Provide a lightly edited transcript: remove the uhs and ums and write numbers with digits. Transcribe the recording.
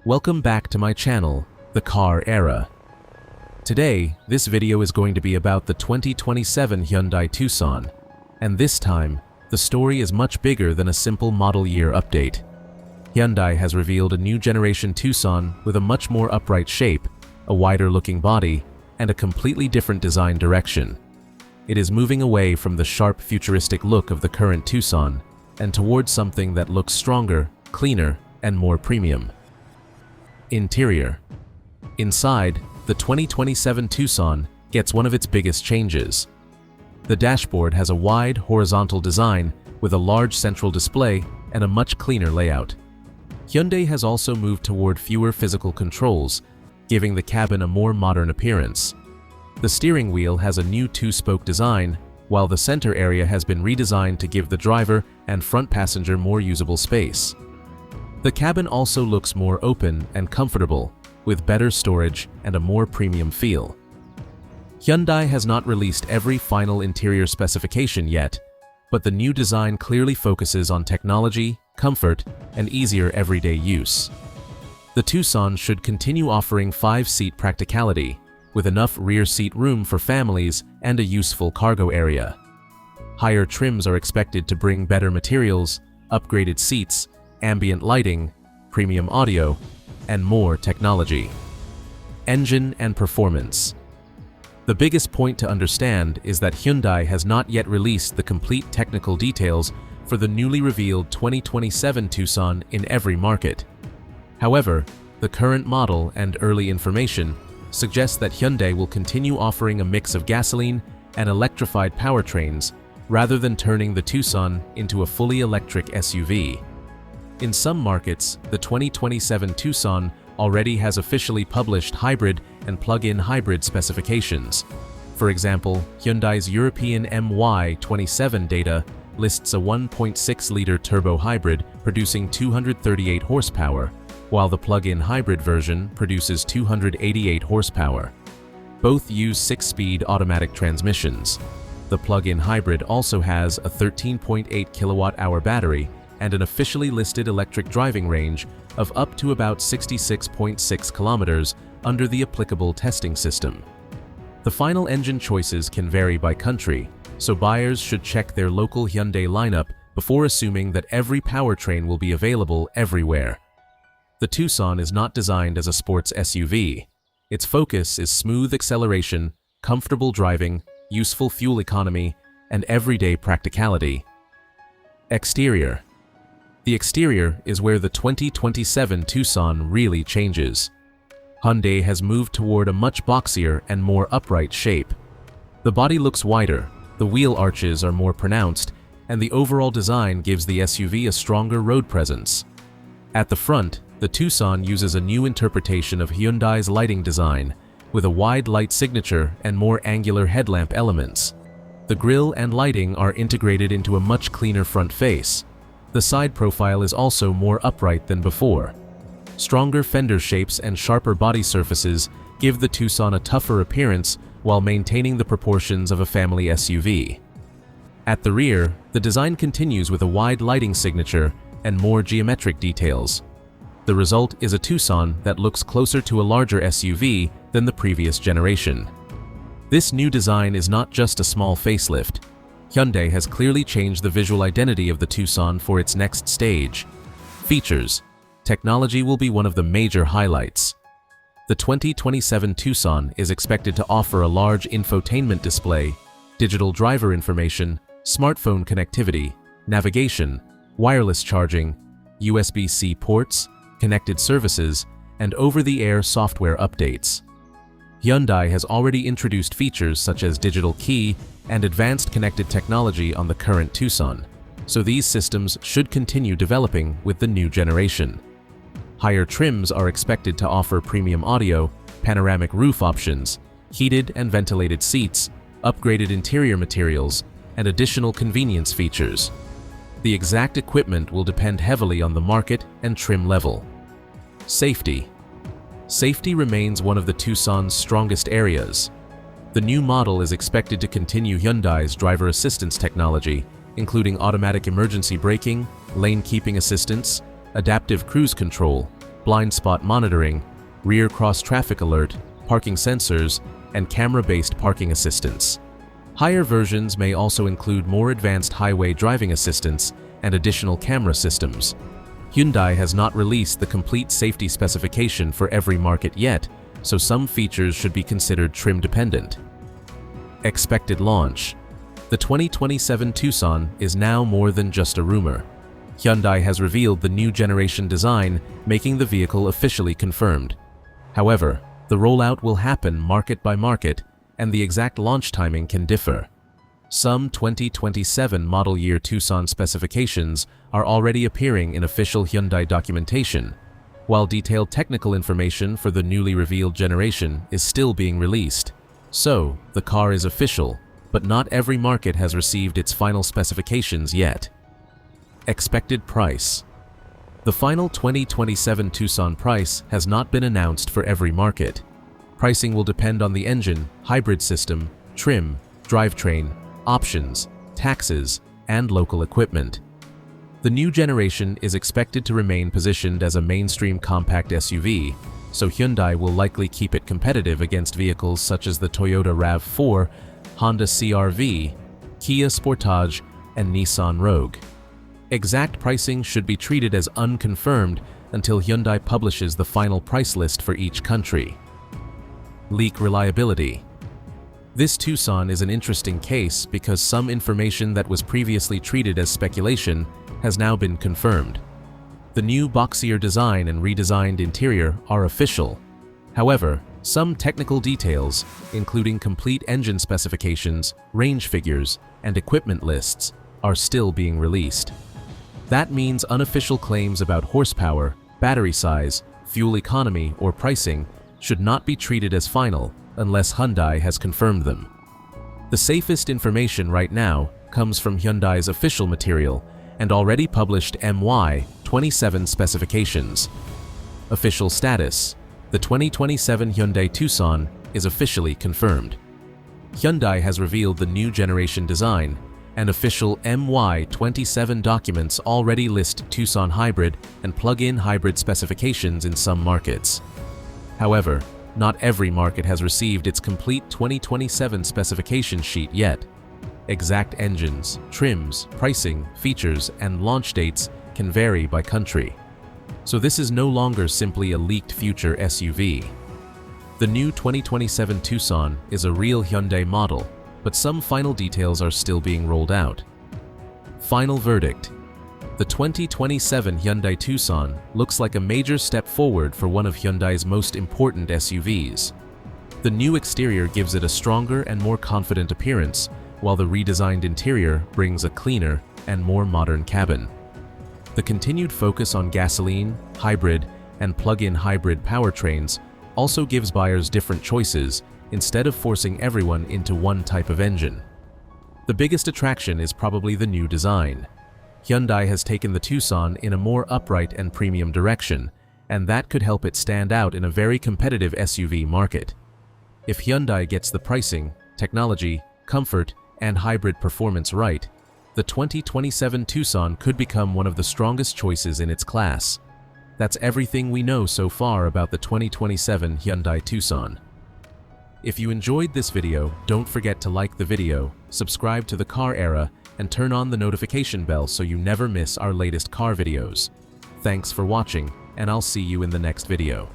Welcome back to my channel, The Car Era. Today, this video is going to be about the 2027 Hyundai Tucson, and this time, the story is much bigger than a simple model year update. Hyundai has revealed a new generation Tucson with a much more upright shape, a wider looking body, and a completely different design direction. It is moving away from the sharp futuristic look of the current Tucson and towards something that looks stronger, cleaner, and more premium. Interior. Inside, the 2027 Tucson gets one of its biggest changes. The dashboard has a wide, horizontal design with a large central display and a much cleaner layout. Hyundai has also moved toward fewer physical controls, giving the cabin a more modern appearance. The steering wheel has a new two-spoke design, while the center area has been redesigned to give the driver and front passenger more usable space. The cabin also looks more open and comfortable, with better storage and a more premium feel. Hyundai has not released every final interior specification yet, but the new design clearly focuses on technology, comfort, and easier everyday use. The Tucson should continue offering 5-seat practicality, with enough rear seat room for families and a useful cargo area. Higher trims are expected to bring better materials, upgraded seats, ambient lighting, premium audio, and more technology. Engine and performance. The biggest point to understand is that Hyundai has not yet released the complete technical details for the newly revealed 2027 Tucson in every market. However, the current model and early information suggests that Hyundai will continue offering a mix of gasoline and electrified powertrains rather than turning the Tucson into a fully electric SUV. In some markets, the 2027 Tucson already has officially published hybrid and plug-in hybrid specifications. For example, Hyundai's European MY27 data lists a 1.6-liter turbo hybrid producing 238 horsepower, while the plug-in hybrid version produces 288 horsepower. Both use 6-speed automatic transmissions. The plug-in hybrid also has a 13.8 kilowatt-hour battery and an officially listed electric driving range of up to about 66.6 kilometers under the applicable testing system. The final engine choices can vary by country, so buyers should check their local Hyundai lineup before assuming that every powertrain will be available everywhere. The Tucson is not designed as a sports SUV. Its focus is smooth acceleration, comfortable driving, useful fuel economy, and everyday practicality. Exterior. The exterior is where the 2027 Tucson really changes. Hyundai has moved toward a much boxier and more upright shape. The body looks wider, the wheel arches are more pronounced, and the overall design gives the SUV a stronger road presence. At the front, the Tucson uses a new interpretation of Hyundai's lighting design, with a wide light signature and more angular headlamp elements. The grille and lighting are integrated into a much cleaner front face. The side profile is also more upright than before. Stronger fender shapes and sharper body surfaces give the Tucson a tougher appearance while maintaining the proportions of a family SUV. At the rear, the design continues with a wide lighting signature and more geometric details. The result is a Tucson that looks closer to a larger SUV than the previous generation. This new design is not just a small facelift. Hyundai has clearly changed the visual identity of the Tucson for its next stage. Features. Technology will be one of the major highlights. The 2027 Tucson is expected to offer a large infotainment display, digital driver information, smartphone connectivity, navigation, wireless charging, USB-C ports, connected services, and over-the-air software updates. Hyundai has already introduced features such as digital key and advanced connected technology on the current Tucson, so these systems should continue developing with the new generation. Higher trims are expected to offer premium audio, panoramic roof options, heated and ventilated seats, upgraded interior materials, and additional convenience features. The exact equipment will depend heavily on the market and trim level. Safety. Safety remains one of the Tucson's strongest areas. The new model is expected to continue Hyundai's driver assistance technology, including automatic emergency braking, lane keeping assistance, adaptive cruise control, blind spot monitoring, rear cross-traffic alert, parking sensors, and camera-based parking assistance. Higher versions may also include more advanced highway driving assistance and additional camera systems. Hyundai has not released the complete safety specification for every market yet, so some features should be considered trim-dependent. Expected launch. The 2027 Tucson is now more than just a rumor. Hyundai has revealed the new generation design, making the vehicle officially confirmed. However, the rollout will happen market by market, and the exact launch timing can differ. Some 2027 model year Tucson specifications are already appearing in official Hyundai documentation, while detailed technical information for the newly revealed generation is still being released. So, the car is official, but not every market has received its final specifications yet. Expected price. The final 2027 Tucson price has not been announced for every market. Pricing will depend on the engine, hybrid system, trim, drivetrain, options, taxes, and local equipment. The new generation is expected to remain positioned as a mainstream compact SUV, so Hyundai will likely keep it competitive against vehicles such as the Toyota RAV4, Honda CR-V, Kia Sportage, and Nissan Rogue. Exact pricing should be treated as unconfirmed until Hyundai publishes the final price list for each country. Leak reliability. This Tucson is an interesting case because some information that was previously treated as speculation has now been confirmed. The new boxier design and redesigned interior are official. However, some technical details, including complete engine specifications, range figures, and equipment lists, are still being released. That means unofficial claims about horsepower, battery size, fuel economy, or pricing should not be treated as final unless Hyundai has confirmed them. The safest information right now comes from Hyundai's official material and already published MY27 specifications. Official status. The 2027 Hyundai Tucson is officially confirmed. Hyundai has revealed the new generation design, and official MY27 documents already list Tucson hybrid and plug-in hybrid specifications in some markets. However, not every market has received its complete 2027 specification sheet yet. Exact engines, trims, pricing, features, and launch dates can vary by country. So this is no longer simply a leaked future SUV. The new 2027 Tucson is a real Hyundai model, but some final details are still being rolled out. Final verdict. The 2027 Hyundai Tucson looks like a major step forward for one of Hyundai's most important SUVs. The new exterior gives it a stronger and more confident appearance, while the redesigned interior brings a cleaner and more modern cabin. The continued focus on gasoline, hybrid, and plug-in hybrid powertrains also gives buyers different choices instead of forcing everyone into one type of engine. The biggest attraction is probably the new design. Hyundai has taken the Tucson in a more upright and premium direction, and that could help it stand out in a very competitive SUV market. If Hyundai gets the pricing, technology, comfort, and hybrid performance right, the 2027 Tucson could become one of the strongest choices in its class. That's everything we know so far about the 2027 Hyundai Tucson. If you enjoyed this video, don't forget to like the video, subscribe to the Car Era, and turn on the notification bell so you never miss our latest car videos. Thanks for watching, and I'll see you in the next video.